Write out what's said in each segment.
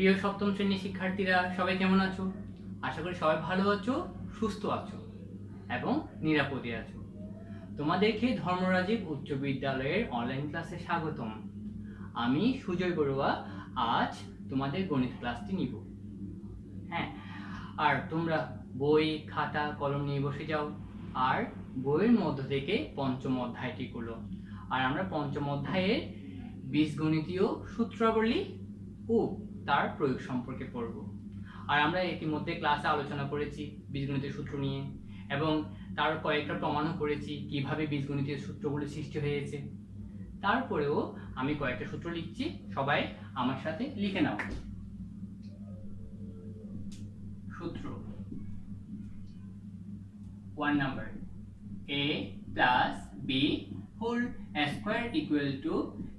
প্রিয় সপ্তম শ্রেণীর শিক্ষার্থীরা সবাই কেমন আছো? আশা করি সবাই ভালো আছো, সুস্থ আছো এবং নিরাপদে আছো। তোমাদেরকে ধর্মরাজীব উচ্চ বিদ্যালয়ের অনলাইন ক্লাসে স্বাগতম। আমি সুজয় বড়ুয়া আজ তোমাদের গণিত ক্লাসটি নিব। হ্যাঁ, আর তোমরা বই, খাতা, কলম নিয়ে বসে যাও। আর বইয়ের মধ্য থেকে পঞ্চম অধ্যায়টি করলো। আর আমরা পঞ্চম অধ্যায়ের বীজগণিতীয় সূত্রাবলী ও তার প্রয়োগ সম্পর্কে পড়ব। আর আমরা ইতিমধ্যে ক্লাসে আলোচনা করেছি বীজগণিতের সূত্র নিয়ে এবং তার কয়েকটা প্রমাণও করেছি কিভাবে বীজগণিতের সূত্রগুলো সৃষ্টি হয়েছে। তারপরেও আমি কয়েকটা সূত্র লিখছি, সবাই আমার সাথে লিখে নাও। সূত্র 1 number a plus b whole square equal to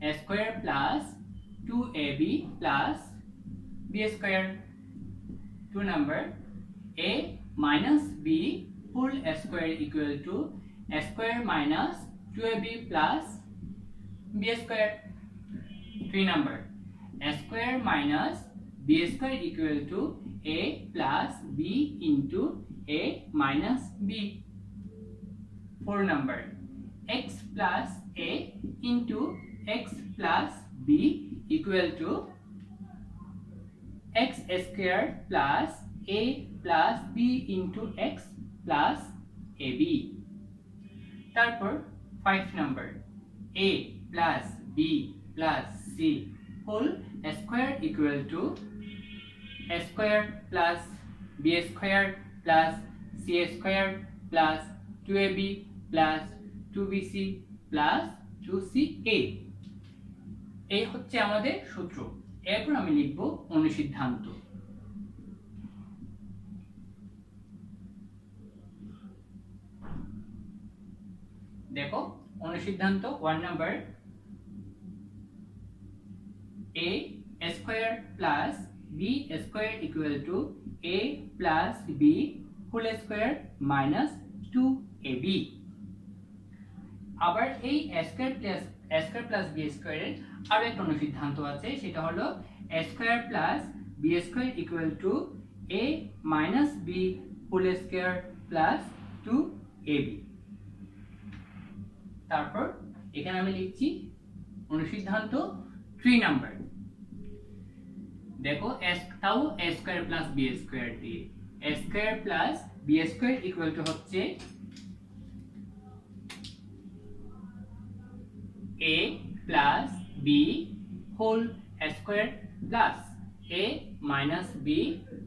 a square plus 2ab plus b square. 2 number a minus b whole square equal to a square minus 2ab plus b square. 3 number a square minus b square equal to a plus b into a minus b. 4 number x plus a into x plus b equal to x square plus a plus b into x plus ab. তারপর 5 number a plus b plus c whole square equal to a square plus b square plus c square plus 2ab plus 2bc plus 2ca. এই হচ্ছে আমাদের সূত্র। এরপর আমি লিখব অনুসিদ্ধান্ত। দেখো অনুসিদ্ধান্ত 1 number a square plus b square equal to a plus b whole square minus 2ab. আবার এই square plus b square এর আরো একটা অনুসিদ্ধান্ত আছে, সেটা হলো a square plus b square equal to a minus b whole square plus 2ab. তারপর এখানে আমি লিখছি অনুসিদ্ধান্ত 3 নাম্বার। দেখো তাও a square plus b square দিয়ে a square plus b square equal to হচ্ছে a plus b whole square plus a minus b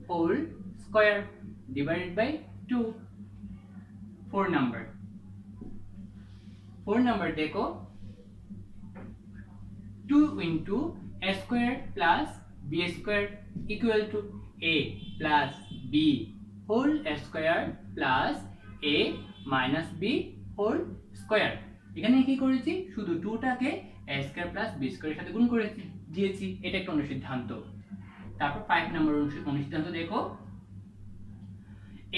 whole square divided by 2. 4 number देखो 2 into a square plus b square equal to a plus b whole square plus a minus b whole square. এখানে কি করেছি, শুধু 2 টাকে a square plus b square এর সাথে গুণ করে দিয়েছি, এটা একটা অনুসিদ্ধান্ত। তারপর 5 নম্বর অনুসিদ্ধান্ত দেখো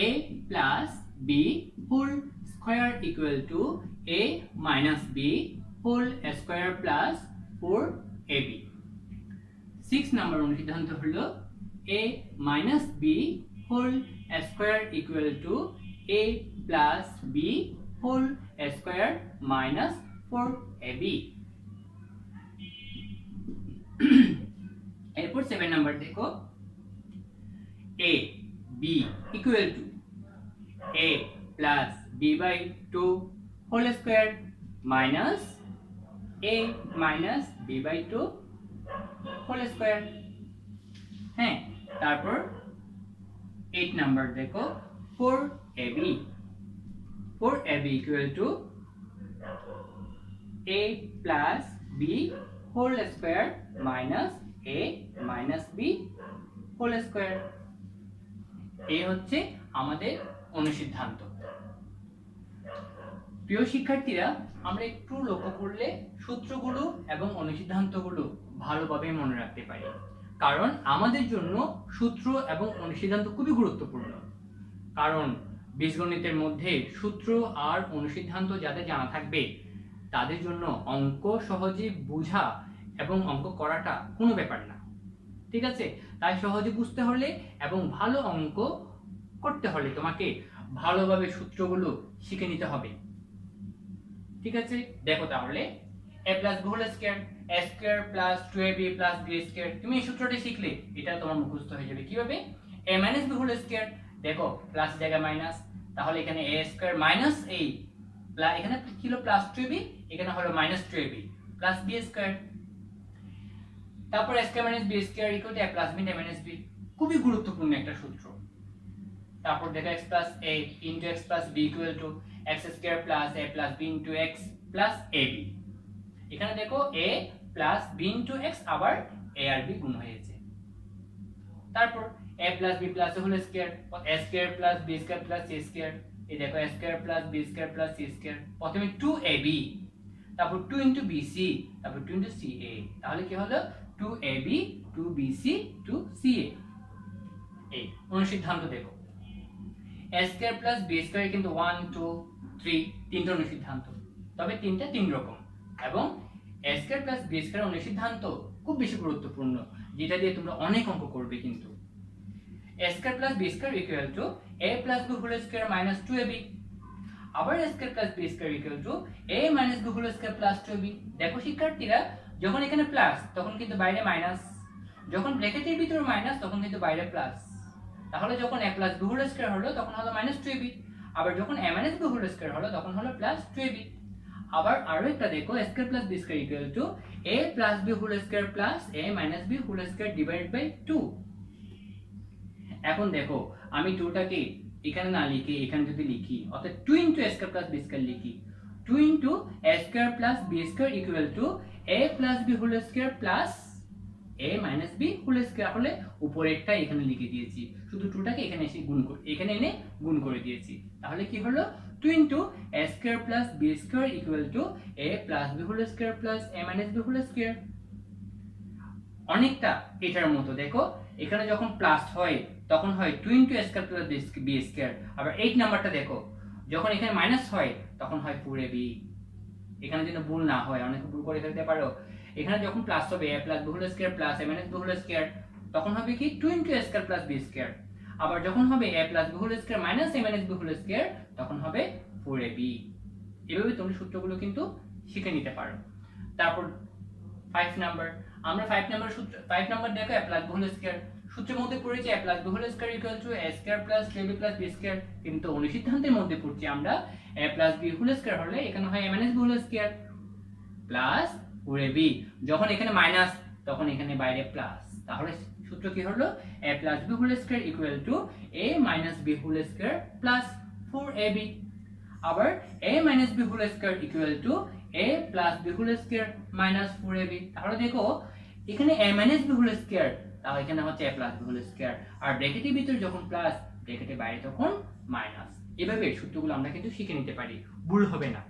a plus b whole square equal to a minus b whole square plus 4ab. 6 নম্বর অনুসিদ্ধান্ত হলো a minus b whole square equal to a plus b whole square minus 4ab. এরপর 7 নাম্বার দেখো a b equal to a plus b by 2 whole square minus a minus b by 2 whole square. হ্যাঁ, তারপর 8 number দেখো 4ab equal to a plus b whole square minus a minus b whole square. এই হচ্ছে আমাদের অনুসিদ্ধান্ত। প্রিয় শিক্ষার্থীরা, আমরা একটু লক্ষ্য করলে সূত্রগুলো এবং অনুসিদ্ধান্তগুলো ভালোভাবে মনে রাখতে পারি, কারণ আমাদের জন্য সূত্র এবং অনুসিদ্ধান্ত খুবই গুরুত্বপূর্ণ। কারণ বীজগণিতের মধ্যে সূত্র আর অনুসিদ্ধান্ত যাদের জানা থাকবে তাদের জন্য অঙ্ক সহজে বোঝা এবং অঙ্ক করাটা কোনো ব্যাপার না। ঠিক আছে? তাই সহজে বুঝতে হলে এবং ভালো অঙ্ক করতে হলে তোমাকে ভালোভাবে সূত্রগুলো শিখে নিতে হবে। ঠিক আছে, দেখো তাহলে a plus b whole square a square plus 2ab plus b square, তুমি এই সূত্রটি শিখলে এটা তোমার মুখস্থ হয়ে যাবে। কিভাবে? a minus b whole square, দেখো প্লাস জায়গায় মাইনাস, তাহলে এখানে a স্কয়ার মাইনাস a, এখানে কি হলো প্লাস 2ab, এখানে হলো minus 2ab plus b square, তারপর a square minus b square equal to a plus b minus b, খুবই গুরুত্বপূর্ণ একটা সূত্র। তারপর দেখো x plus a into x plus b equal to x square plus a plus b into x plus ab, এখানে দেখো a plus b into x আবার a আর b গুণ হয়েছে। তারপর a plus b plus whole square a square plus b square plus c square, এই দেখো a square plus b square plus c square, প্রথমে 2ab, তারপর 2 ইনটু bc, তারপর 2 ইনটু ca, তাহলে কি হলো 2ab 2bc 2ca। এই অনুসিদ্ধান্ত দেখো a square plus b square কিন্তু 1 2 3 তিনটা অনুসিদ্ধান্ত, তবে তিনটা তিন রকম, এবং a square plus b square অনুসিদ্ধান্ত খুব বেশি গুরুত্বপূর্ণ, যেটা দিয়ে তোমরা অনেক অঙ্ক করবে। কিন্তু a square plus b square equal to a plus b whole square minus 2ab, আবার a square plus b square equal to a minus b whole square plus 2ab। দেখো শিক্ষার্থীরা, যখন এখানে প্লাস তখন কিন্তু বাইরে মাইনাস, যখন ব্র্যাকেটের ভিতরে মাইনাস তখন কিন্তু বাইরে প্লাস, তাহলে যখন a plus b whole square হলো তখন হলো মাইনাস 2ab, আবার যখন a minus b whole square হলো তখন হলো প্লাস 2ab। আবার আরো একটা দেখো a square plus b square equal to a plus b whole square plus a minus b whole square divided by 2। এখন দেখো আমি 2টাকে এখানে না লিখে এখানে যদি লিখি, অর্থাৎ 2 into a square plus b square লিখি, 2 into a square plus b square equal to a plus b whole square plus a minus b whole square, হলে উপরেরটা এখানে লিখে দিয়েছি, শুধু 2টাকে এখানে এসে গুণ করে এখানে এনে গুণ করে দিয়েছি, তাহলে কি হলো 2 into a square plus b square equal to a plus b whole square plus a minus b whole square. অনেকটা এটার মতো, দেখো এখানে যখন প্লাস হয় তখন হয় 2 into a square plus b square, আবার 8 নাম্বারটা দেখো যখন এখানে মাইনাস হয় তখন হয় 4ab। এখানে যেন ভুল না হয়, অনেকে ভুল করে ফেলতে পারো, এখানে যখন প্লাস হবে a plus b whole square plus a minus b whole square তখন হবে কি 2 into a square plus b square, আবার যখন হবে a plus b whole square minus a minus b whole square তখন হবে 4ab। এভাবে তোমরা সূত্রগুলো কিন্তু শিখে নিতে পারো। তারপর 5 নাম্বার, আমরা 5 নাম্বার সূত্র 5 নাম্বার দেখো a plus b whole square, সূত্রের মধ্যে পড়েছে a plus b whole square equal to a square plus 2ab plus b square, কিন্তু অনুসিদ্ধান্তের মধ্যে পড়ছি আমরা a plus b whole square হলে এখানে হয় a minus b whole square plus 4ab, যখন এখানে মাইনাস তখন এখানে বাইরে প্লাস, তাহলে সূত্র কি হলো a plus b whole square equal to a minus b whole square plus 4ab, আবার a minus b whole square equal to a plus b whole square minus 4ab, তাহলে দেখো এখানে a minus b whole square, তাহলে এখানে হচ্ছে a plus b whole square, আর ব্র্যাকেটের ভিতরে যখন প্লাস ব্র্যাকেটের বাইরে তখন মাইনাস। এভাবে সূত্রগুলো আমরা কিন্তু শিখে নিতে পারি, ভুল হবে না।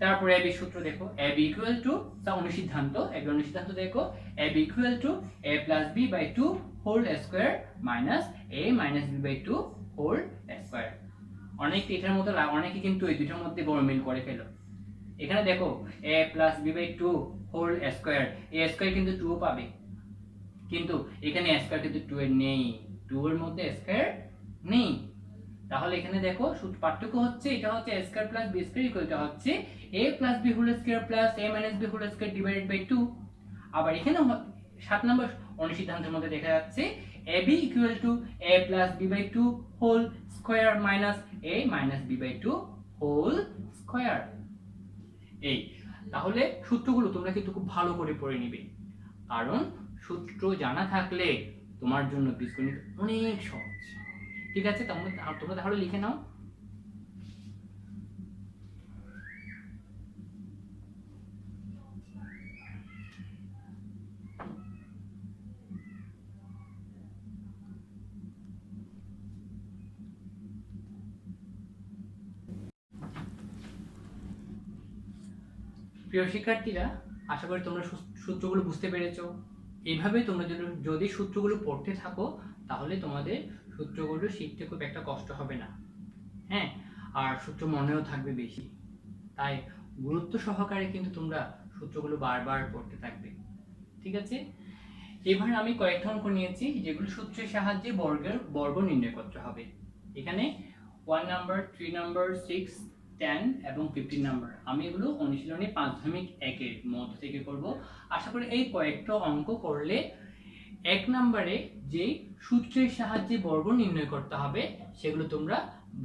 তারপরে ab সূত্র দেখো, ab ইকুয়াল টু অনুসিদ্ধান্ত, ab অনুসিদ্ধান্ত দেখো ab equal to a plus b by 2 whole square minus a minus b by 2 whole square. অনেকে এটার মতো অনেকে কিন্তু এই দুটোর মধ্যে গরমিল করে ফেলো। এখানে দেখো a plus b by 2 whole square, a square কিন্তু 2 পাবে, কিন্তু এখানে স্কয়ার কিন্তু 2 এর নেই, 2 এর মধ্যে স্কয়ার নেই, তাহলে এখানে দেখো শুধু পার্থক্য হচ্ছে এটা হচ্ছে a square plus b square equal to হচ্ছে a plus b whole square plus a minus b whole square divided by 2। আবার এখানে 7 নম্বর অনুসিদ্ধান্তের মধ্যে দেখা যাচ্ছে ab equal to a plus b by 2 whole square minus a minus b by 2 whole square. এই তাহলে সূত্রগুলো তোমরা কিন্তু খুব ভালো করে পড়ে নিবে, কারণ সূত্র জানা থাকলে তোমার জন্য বীজগণিত অনেক সহজ। ঠিক আছে, তোমরা তাহলে লিখে নাও। প্রিয় শিক্ষার্থীরা, আশা করি তোমরা সূত্রগুলো বুঝতে পেরেছো। এইভাবে তোমরা যদি সূত্রগুলো পড়তে থাকো তাহলে তোমাদের সূত্রগুলো শিখতে খুব একটা কষ্ট হবে না, হ্যাঁ, আর সূত্র মনেও থাকবে বেশি। তাই গুরুত্ব সহকারে কিন্তু তোমরা সূত্রগুলো বারবার পড়তে থাকবে। ঠিক আছে, এবার আমি কয়েকটা অঙ্ক নিয়েছি যেগুলো সূত্রের সাহায্যে বর্গ নির্ণয় করতে হবে। এখানে 1 নাম্বার, 3 নাম্বার, 6, 10 এবং 15 নাম্বার আমি এগুলো অনুশীলনী 5.1 এর মধ্য থেকে করব। আশা করি এই কয়েকটা অঙ্ক করলে 1 নম্বরে যে সূত্রের সাহায্যে বর্গ নির্ণয় করতে হবে সেগুলো তোমরা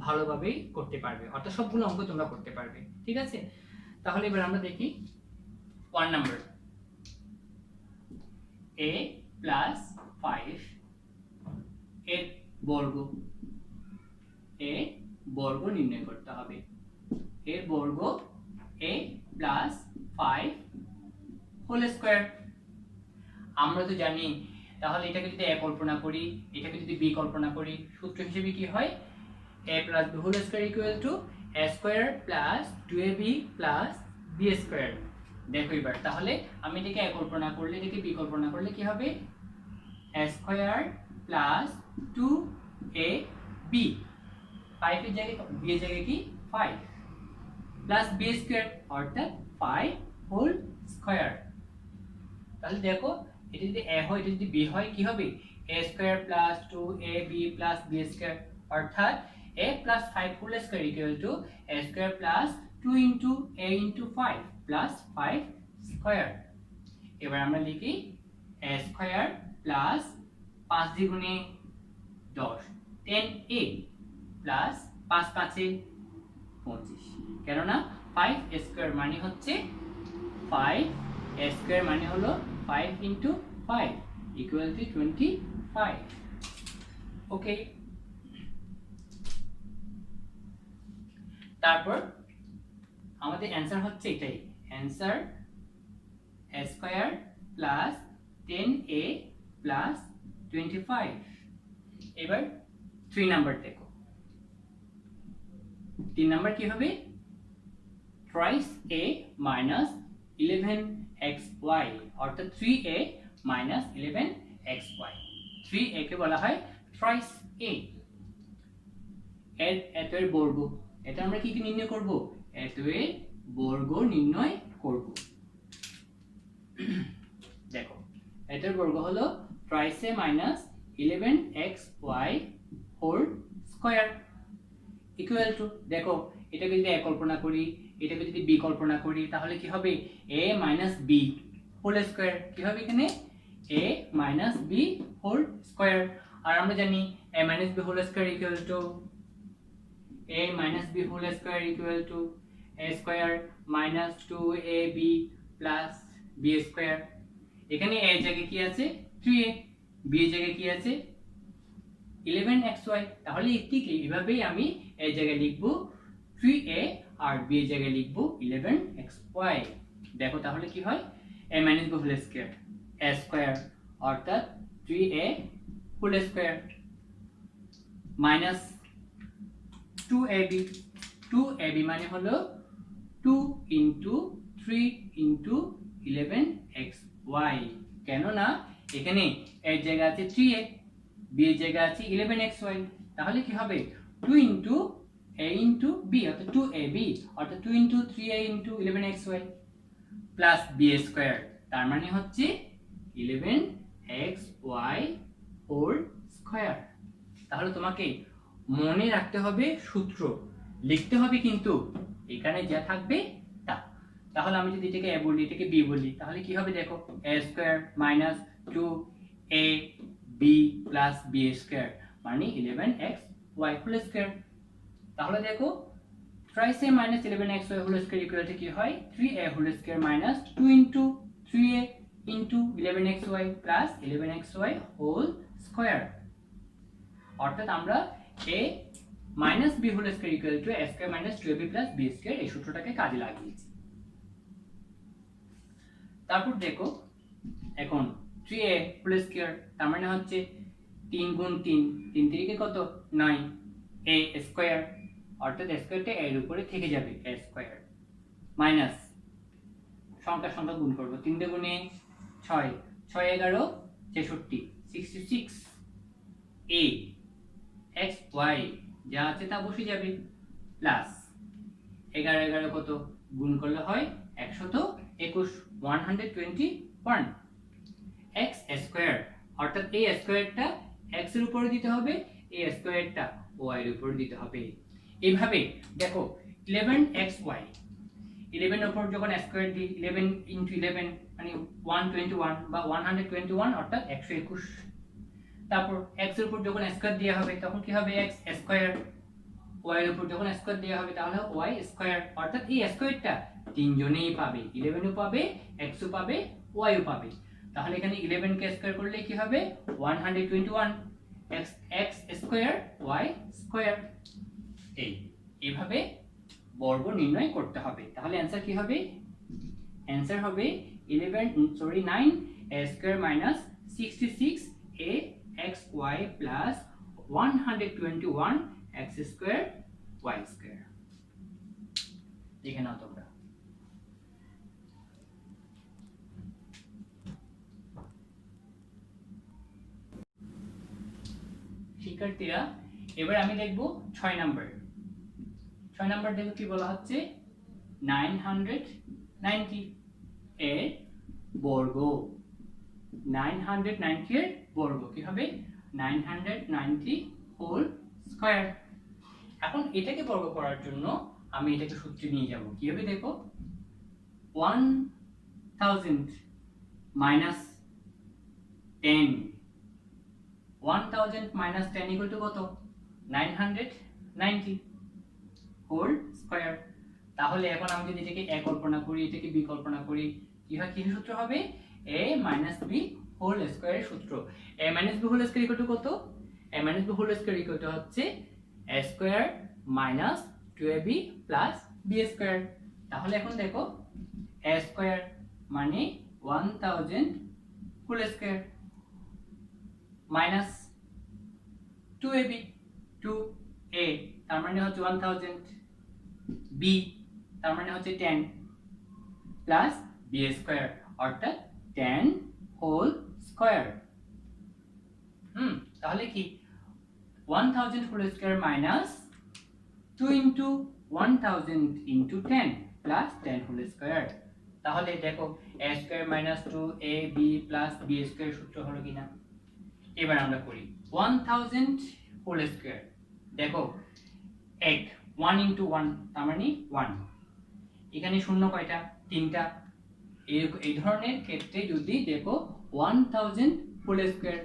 ভালোভাবেই করতে পারবে, অর্থাৎ সবগুলো অঙ্ক তোমরা করতে পারবে। ঠিক আছে, তাহলে এবার আমরা দেখি 1 নাম্বার, a প্লাস 5 এর বর্গ, a বর্গ নির্ণয় করতে হবে। এর বর্গ a প্লাস 5 হোল স্কয়ার। আমরা তো জানি, তাহলে এটাকে যদি a কল্পনা করি, এটাকে যদি b কল্পনা করি, সূত্র হিসেবে কি হয়, a plus b whole square equal to a square plus 2ab plus b square. দেখো এবার তাহলে আমি এটাকে a কল্পনা করলে, এটাকে b কল্পনা করলে কি হবে, a স্কয়ার প্লাস 2ab, 5 এর জায়গায় b এর জায়গায় কি 5 প্লাস b স্কয়ার অর্থাৎ 5 হোল স্কয়ার। তাহলে দেখো এটা যদি a হয়, এটা যদি b হয়, কি হবে, a square plus 2ab plus b square অর্থাৎ a plus 5 whole square equal to a square plus 2 into a into 5 plus 5 square. এবার আমরা লিখি a স্কয়ার প্লাস 5 দ্বিগুণে 10 10a প্লাস 5 5 এ 25, কেননা 5 স্কয়ার মানে হচ্ছে 5 a স্কয়ার মানে হলো 5 ইনটু 5 ইকুয়াল টু 25। ওকে, তারপর আমাদের অ্যানসার হচ্ছে এটাই, answer a square plus 10a plus 25। এবার 3 নাম্বার দেখো, 3 নাম্বার কি হবে, থ্রাইস a মাইনাস 11xy অর্থাৎ 3a মাইনাস 11xy। 3a কে বলা হয় থ্রাইস a। এত এর বর্গ, এটা আমরা কি কি নির্ণয় করব, এত এর বর্গ নির্ণয় করব। দেখো এত এর বর্গ হলো thrice a minus 11xy whole square equal to, দেখো এটাকে যদি a কল্পনা করি, এটাকে যদি b কল্পনা করি, তাহলে কি হবে, a minus b whole square. কি হবে এখানে, a minus b whole square. আর আমরা জানি a minus b whole square equal to a minus b whole square equal to a square minus 2ab plus b square. এখানে a এর জায়গায় কি আছে 3a, b এর জায়গায় কি আছে 11xy। তাহলে ঠিক এইভাবেই আমি a এর জায়গায় লিখব 3a আর b এর জায়গায় লিখব 11xy। দেখো তাহলে কি হয়, a minus b whole square a square অর্থাৎ 3a whole square minus 2ab, 2ab মানে হলো 2 ইনটু 3 ইনটু 11xy, কেননা এখানে এর জায়গা আছে 3a, b এর জায়গা আছে 11xy। তাহলে কি হবে 2 ইনটু a ইনটু b অর্থাৎ 2ab অর্থাৎ 2 into 3a into 11xy plus b square, তার মানে হচ্ছে 11xy হোল স্কয়ার। তাহলে তোমাকে মনে রাখতে হবে সূত্র, লিখতে হবে কিন্তু এখানে যা থাকবে তা। তাহলে আমি যদি এটাকে a বলি, এটাকে b বলি, তাহলে কি হবে, দেখো a square minus 2ab plus b square মানে 11xy হোল স্কয়ার। তাহলে দেখো thrice a minus 11xy whole square equal to কি হয়, 3a whole square minus 2 into 3a into 11xy plus 11xy whole square. অর্থাৎ আমরা a minus b whole square equal to a square minus 2ab plus b square এই সূত্রটাকে কাজে লাগিয়েছি। তারপর দেখো এখন 3a হোল স্কয়ার তার মানে হচ্ছে 3 গুণ 3, 3 3 কত 9, a স্কয়ার অর্থাৎ স্কয়ারটা এর উপরে থেকে যাবে a স্কয়ার মাইনাস সংখ্যা সংখ্যা গুণ করব, 3 গুণে 6, 6 11 66 66 a xy যা আছে তা বসে যাবে প্লাস 11 11 কত গুণ করলে হয় 121 121 x স্কয়ার, অর্থাৎ এই স্কয়ারটা x এর উপরে দিতে হবে, এই স্কয়ারটা y এর উপরে দিতে হবে। এইভাবে দেখো 11xy, 11 এর উপর যখন স্কয়ার দিই 11 * 11 মানে 121 বা 121 অর্থাৎ 121। তারপর x এর উপর যখন স্কয়ার দেওয়া হবে তখন কি হবে x স্কয়ার, y এর উপর যখন স্কয়ার দেওয়া হবে তাহলে y স্কয়ার, অর্থাৎ এই স্কয়ারটা তিনজনেই পাবে, 11 ও পাবে, x ও পাবে, y ও পাবে। তাহলে এখানে 11 কে স্কয়ার করলে কি হবে 121, x স্কয়ার y স্কয়ার। এইভাবে বর্গ নির্ণয় করতে হবে। তাহলে অ্যানসার কি হবে? অ্যানসার হবে 9 a square minus 66 a xy plus 121 x square y square. দেখে নাও তোমরা। শিক্ষার্থীরা এবার আমি দেখব 6 নাম্বার। 6 নাম্বার দেখো কি বলা হচ্ছে 990 এর বর্গ। 990 এর বর্গ কি হবে 990 হোল স্কয়ার। এখন এটাকে বর্গ করার জন্য আমি এটাকে সূত্রে নিয়ে যাব। কি হবে দেখো 1000 minus 10, 1000 minus 10 equal to কত 990 হোল স্কয়ার। তাহলে এখন আমি যদি এটাকে a কল্পনা করি, এটাকে b কল্পনা করি, কি হয়, কি সূত্র হবে a - b হোল স্কয়ারের সূত্র। a - b whole square equal to কত, a - b whole square equal to হচ্ছে a square minus 2ab plus b square. তাহলে এখন দেখো a স্কয়ার মানে 1000 whole square minus 2ab, 2a তার মানে হচ্ছে 1000, b তার মানে হচ্ছে 10 প্লাস b স্কয়ার অর্থাৎ 10 হোল স্কয়ার। তাহলে কি 1000 whole square minus 2 * 1000 * 10 plus 10 whole square. তাহলে দেখো a square minus 2ab plus b square সূত্র হলো কিনা। এবার আমরা করি 1000 হোল স্কয়ার। দেখো 1 1 * 1 তার মানে 1, এখানে শূন্য কয়টা, তিনটা। এই ধরনের ক্ষেত্রে যদি দেখো 1000 হোল স্কয়ার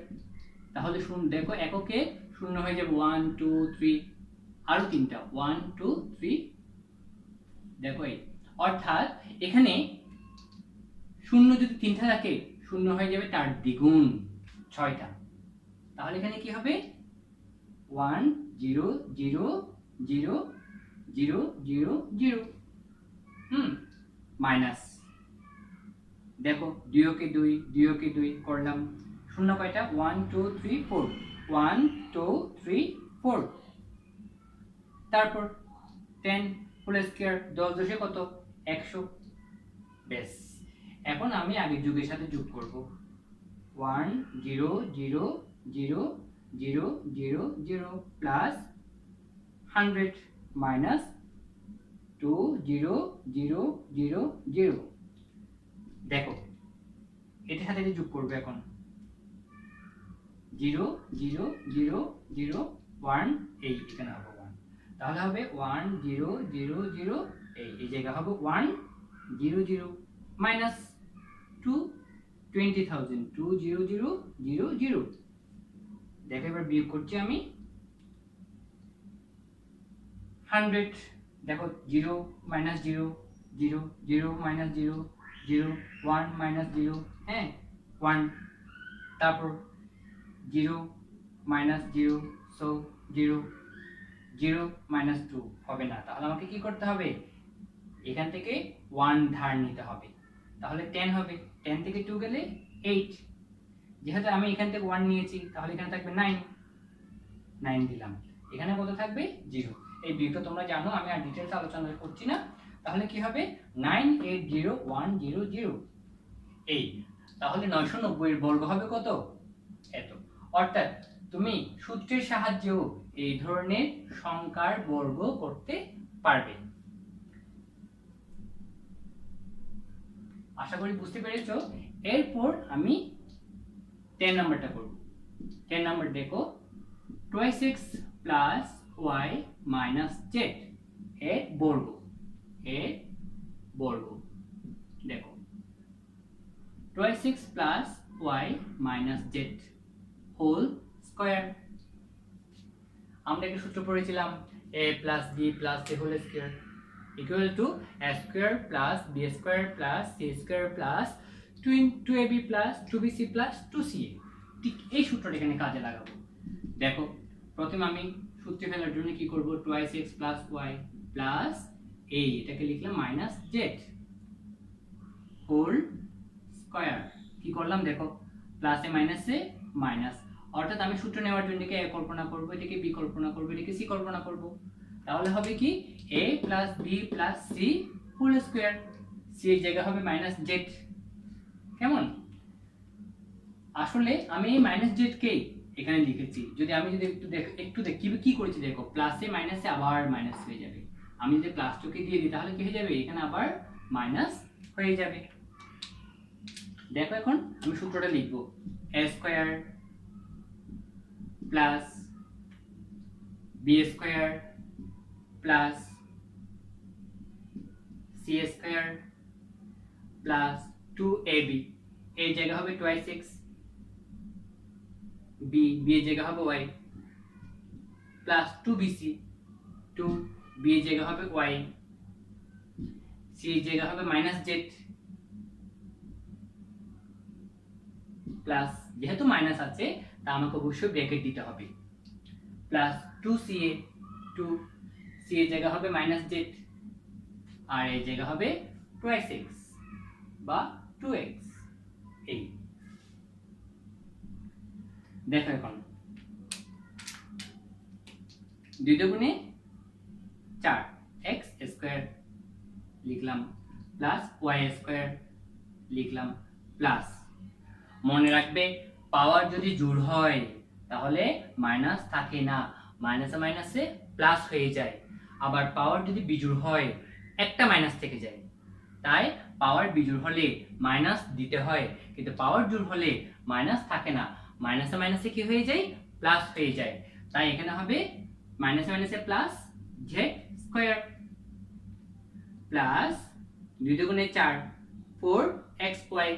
তাহলে দেখো এককে শূন্য হয়ে যাবে 1 2 3, আরো তিনটা 1 2 3। দেখো এই অর্থাৎ এখানে শূন্য যদি তিনটা থাকে শূন্য হয়ে যাবে তার দ্বিগুণ 6টা। তাহলে এখানে কি হবে 1 0 0 0 0 0 0 মাইনাস দেখো 2 কে 2 2 কে 2 করলাম, শূন্য কয়টা 1 2 3 4, 1 2 3 4। তারপর 10 হোল স্কয়ার 10 10 কত 100। বেশ, এখন আমি আগের যুগের সাথে যোগ করব 1 0 0 0 0 0 0 প্লাস 100 মাইনাস 2 0 0 0 0। দেখো এটার সাথে যোগ করব এখন 0 0 0 0 1, এই এখানে হবে 1, তাহলে হবে 1 0 0 0, এই জায়গা হবে 1 0 0 মাইনাস 2 20000 2 0 0 0 0। দেখো এবার বিয়োগ করছি আমি 100। দেখো 0 মাইনাস 0 0 0 মাইনাস 0 0 1 মাইনাস 0, হ্যাঁ 1। তারপর 0 মাইনাস 0, সো 0 0 মাইনাস 2 হবে না, তাহলে আমাকে কি করতে হবে এখান থেকে 1 ধার নিতে হবে। তাহলে 10 হবে, 10 থেকে 2 গেলে 8। যেহেতু আমি এখান থেকে 1 নিয়েছি তাহলে এখানে থাকবে 9, 9 দিলাম, এখানে কত থাকবে 0। এই বিয়োগটা তোমরা জানো, আমি আর ডিটেইলস আলোচনা করছি না। তাহলে কি হবে 980100। এই তাহলে 990 এর বর্গ হবে কত এত। অর্থাৎ তুমি সূত্রের সাহায্যেও এই ধরনের সংখ্যার বর্গ করতে পারবে। আশা করি বুঝতে পেরেছো। এরপর আমি 10 নাম্বারটা করব। 10 নাম্বার দেখো, twice x plus y minus z এর বর্গ, এর বর্গ। দেখো, twice x plus y minus z whole square. আমরা একটা সূত্র পড়েছিলাম, a plus b plus c whole square equal to a square plus b square plus c square plus 2ab plus 2bc plus 2ca। ঠিক এই সূত্রটা এখানে কাজে লাগাবো। দেখো, প্রথমে আমি সূত্রে ফেলার জন্য কি করব, twice x plus y plus a, এটাকে লিখলাম মাইনাস জেড হোল স্কয়ার। কি করলাম দেখো, প্লাসে মাইনাসে মাইনাস, অর্থাৎ আমি সূত্র নেওয়ার জন্য এটাকে a কল্পনা করব, এটাকে b কল্পনা করব, এটাকে c কল্পনা করব। তাহলে হবে কি a plus b plus c whole square. c এর জায়গা হবে মাইনাস জেড। কেমন? আসলে আমি এই মাইনাস জেড কে এখানে লিখেছি। যদি একটু দেখি কি করেছি, দেখো প্লাসে মাইনাসে আবার মাইনাস হয়ে যাবে। আমি যদি প্লাস টুকে দিয়ে দিই তাহলে কি হয়ে যাবে, এখানে আবার মাইনাস হয়ে যাবে। দেখো, এখন আমি সূত্রটা লিখবো, a square plus b square plus c square plus 2ab, এর জায়গা হবে টুয়াইস এক্স, বি এর জায়গা হবে ওয়াই প্লাস 2bc, 2b এর জায়গা হবে ওয়াই, সি এর জায়গা হবে মাইনাস জেড প্লাস, যেহেতু মাইনাস আছে তা আমাকে অবশ্যই ব্র্যাকেট দিতে হবে, প্লাস 2ca, 2c এর জায়গা হবে মাইনাস জেড আর এর জায়গা হবে টুয়াইস এক্স বা 2x। এই দেখো, এখন 2 দুগুণে 4 x স্কয়ার লিখলাম প্লাস y স্কয়ার লিখলাম প্লাস। মনে রাখবে, পাওয়ার যদি জোড় হয় তাহলে মাইনাস থাকে না, মাইনাসে মাইনাসে প্লাস হয়ে যায়। আবার পাওয়ার যদি বিজোড় হয় একটা মাইনাস থেকে যায়। তাই পাওয়ার বিজোড় হলে মাইনাস দিতে হয়, কিন্তু পাওয়ার জোড় হলে মাইনাস থাকে না, মাইনাসে মাইনাসে কি হয়ে যায়, প্লাস হয়ে যায়। তাই এখানে হবে মাইনাসে মাইনাসে প্লাস জেড স্কয়ার প্লাস 2 দুগুণে 4 4xy,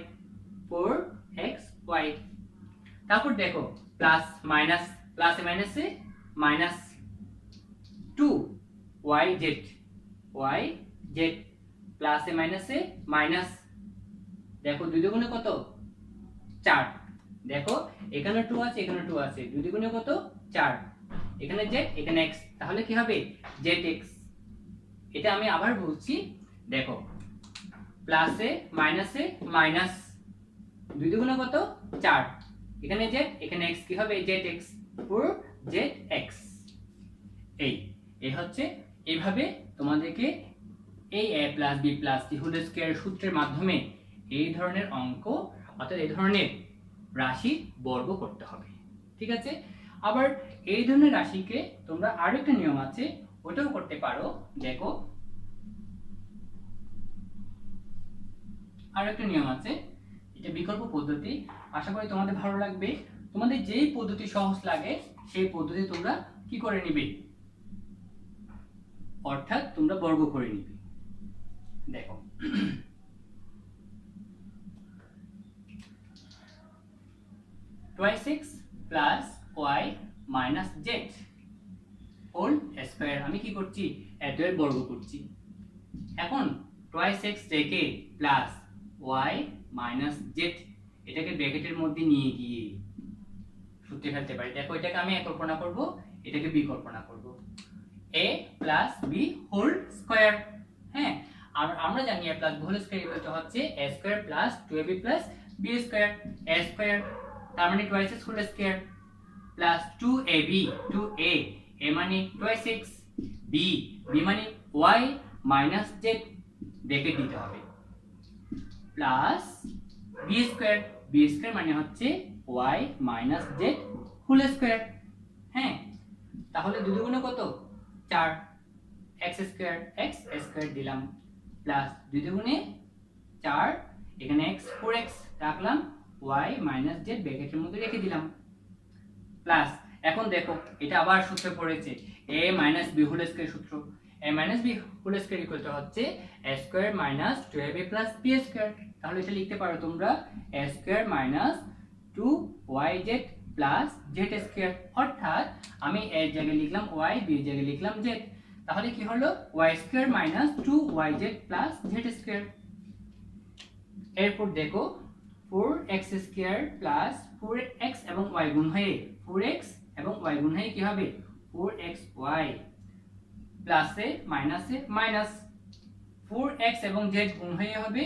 4xy। তারপর দেখো, প্লাস মাইনাস, প্লাসে মাইনাসে মাইনাস 2yz, yz প্লাসে মাইনাসে মাইনাস। দেখো 2 দুগুণে কত, 4। দেখো এখানে 2 আছে, এখানে 2 আছে, 2 দুগুণে কত, 4। এখানে z, এখানে x, তাহলে কি হবে zx। এটা আমি আবার বলছি, দেখো প্লাসে মাইনাসে মাইনাস, 2 দুগুণে কত, 4, এখানে z, এখানে x, কি হবে zx, 4zx। এই হচ্ছে, এইভাবে তোমাদেরকে এই a plus b plus c whole square সূত্রের মাধ্যমে এই ধরনের অঙ্ক অর্থাৎ এই ধরনের রাশি বর্গ করতে হবে। ঠিক আছে? আবার এই ধরনের রাশিকে তোমরা আরো একটা নিয়ম আছে, ওটাও করতে পারো। দেখো, আরো একটা নিয়ম আছে, এটা বিকল্প পদ্ধতি। আশা করি তোমাদের ভালো লাগবে। তোমাদের যেই পদ্ধতি সহজ লাগে সেই পদ্ধতি তোমরা কি করে নিবে, অর্থাৎ তোমরা বর্গ করে নিবে। দেখো, twice x plus y minus z whole square. আমি কি করছি, এত এর বর্গ করছি। এখন টুয়াইস এক্স রেখে প্লাস ওয়াই মাইনাস জেড এটাকে ব্র্যাকেটের মধ্যে নিয়ে গিয়ে সূত্রে ফেলতে পারি। দেখো, এটাকে আমি a কল্পনা করব, এটাকে b কল্পনা করব, a plus b whole square. হ্যাঁ, আর আমরা জানি a plus b whole square হচ্ছে a square plus 2ab plus b square. a square তার মানে twice x whole square plus 2ab, 2a, a মানে টুয়াইস এক্স, b মানে y মাইনাস z, ব্র্যাকেট দিতে হবে, plus b square, b square মানে হচ্ছে y minus z whole square. হ্যাঁ, তাহলে 2 দুগুণে কত, 4 x স্কয়ার দিলাম প্লাস 2 দুগুণে 4, এখানে x 4x রাখলাম ওয়াই মাইনাস জেড ব্র্যাকেটের মধ্যে রেখে দিলাম, প্লাস এখন দেখো এটা আবার সূত্রে পড়েছে a minus b whole square সূত্র। a minus b whole square equal to হচ্ছে a square minus 12a plus b square. তাহলে এটা লিখতে পারো তোমরা a square minus 2yz plus z square, অর্থাৎ আমি a এর জায়গায় লিখলাম y, b এর জায়গায় লিখলাম z। তাহলে কি হলো y square minus 2yz plus z square. এরপর দেখো 4x স্কয়ার প্লাস 4x এবং y গুণ হয়ে 4x এবং y গুণ হয়ে কি হবে 4xy প্লাসে মাইনাসে মাইনাস 4x এবং z গুণ হয়ে হবে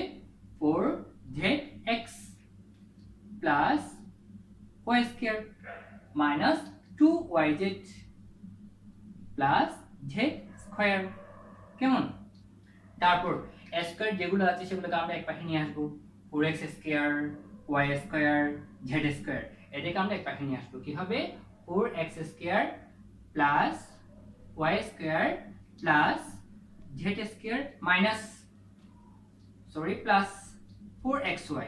4zx plus y square minus 2yz plus z square. কেমন? তারপর স্কয়ার যেগুলো আছে সেগুলোকে আমরা এক পাশে নিয়ে আসবো, 4x square y square z square, এটাকে আমরা এক পাশে নিয়ে আসবো। কি হবে 4x square plus y square plus z square minus plus 4xy,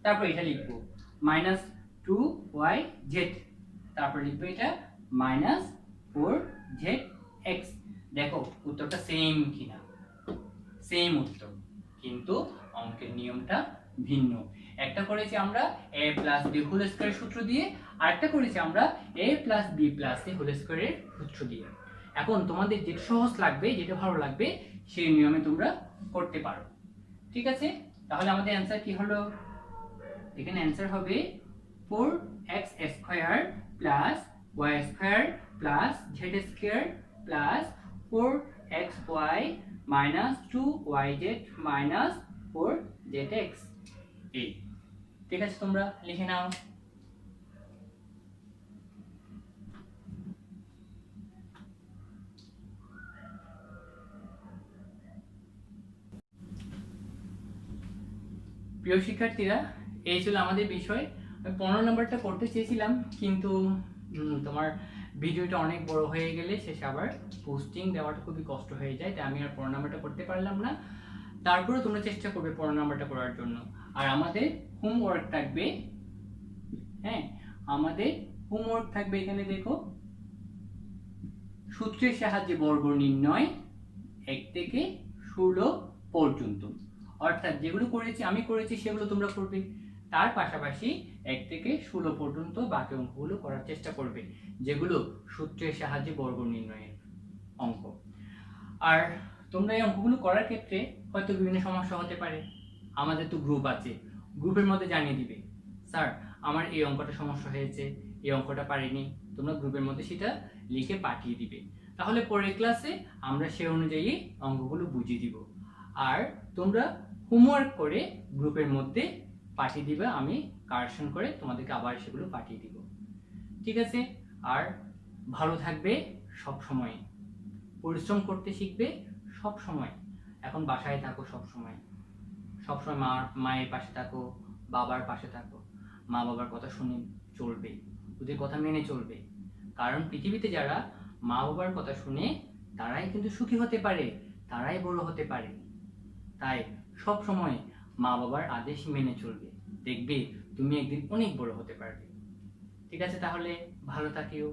তারপর এটা লিখবো মাইনাস 2yz, তারপর লিখবো এটা মাইনাস 4zx। দেখো উত্তরটা সেম কিনা, সেম উত্তর, কিন্তু অঙ্কের নিয়মটা ভিন্ন। একটা করেছি আমরা a প্লাস b হোল স্কয়ারের সূত্র দিয়ে, আরেকটা করেছি আমরা a plus b plus c whole স্কয়ারের সূত্র দিয়ে। এখন তোমাদের যেটা সহজ লাগবে, যেটা ভালো লাগবে সেই নিয়মে তোমরা করতে পারো। ঠিক আছে, তাহলে আমাদের অ্যানসার কি হলো? এখানে অ্যানসার হবে 4x square plus y square plus z square plus 4xy minus 2yz minus 4zx। এই ঠিক আছে, তোমরা লিখে নাও। প্রিয় শিক্ষার্থীরা, এই ছিল আমাদের বিষয়। 15 নম্বরটা করতে চেয়েছিলাম, কিন্তু তোমার ভিডিওটা অনেক বড় হয়ে গেলে শেষে আবার পোস্টিং দেওয়াটা খুবই কষ্ট হয়ে যায়, তাই আমি আর 15 নম্বরটা করতে পারলাম না। তারপরে তোমরা চেষ্টা করবে 15 নম্বরটা করার জন্য। আর আমাদের হোমওয়ার্ক থাকবে, হ্যাঁ আমাদের হোমওয়ার্ক থাকবে, এখানে দেখো সূত্রের সাহায্যে বর্গ নির্ণয় 1 থেকে 16 পর্যন্ত, অর্থাৎ যেগুলো আমি করেছি সেগুলো তোমরা করবে, তার পাশাপাশি 1 থেকে 16 পর্যন্ত বাকি অঙ্কগুলো করার চেষ্টা করবে, যেগুলো সূত্রের সাহায্যে বর্গ নির্ণয়ের অঙ্ক। আর তোমরা এই অঙ্কগুলো করার ক্ষেত্রে হয়তো বিভিন্ন সমস্যা হতে পারে। আমাদের তো গ্রুপ আছে, গ্রুপের মধ্যে জানিয়ে দিবে স্যার আমার এই অঙ্কটা সমস্যা হয়েছে, এই অঙ্কটা পারিনি, তোমরা গ্রুপের মধ্যে সেটা লিখে পাঠিয়ে দিবে। তাহলে পরের ক্লাসে আমরা সেই অনুযায়ী অঙ্কগুলো বুঝিয়ে দিব। আর তোমরা হোমওয়ার্ক করে গ্রুপের মধ্যে পাঠিয়ে দিবে, আমি কারেকশন করে তোমাদেরকে আবার সেগুলো পাঠিয়ে দিব। ঠিক আছে, আর ভালো থাকবে, সব সময় পরিশ্রম করতে শিখবে, সব সময়। এখন বাসায় থাকো, সব সময় মায়ের পাশে থাকো, বাবার পাশে থাকো, মা বাবার কথা শুনে চলবে, ওদের কথা মেনে চলবে। কারণ পৃথিবীতে যারা মা বাবার কথা শুনে তারাই কিন্তু সুখী হতে পারে, তারাই বড় হতে পারে। তাই সব সময় মা বাবার আদেশ মেনে চলবে, দেখবে তুমি একদিন অনেক বড় হতে পারবে। ঠিক আছে, তাহলে ভালো থাকিও।